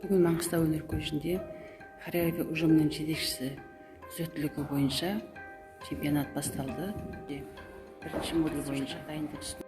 Бүгін Маңғыстау өнер колледжінде хореография ұжымының жетекшісі күзеттілігі бойынша чемпионат басталды. Бірінші модуль бойынша дайындық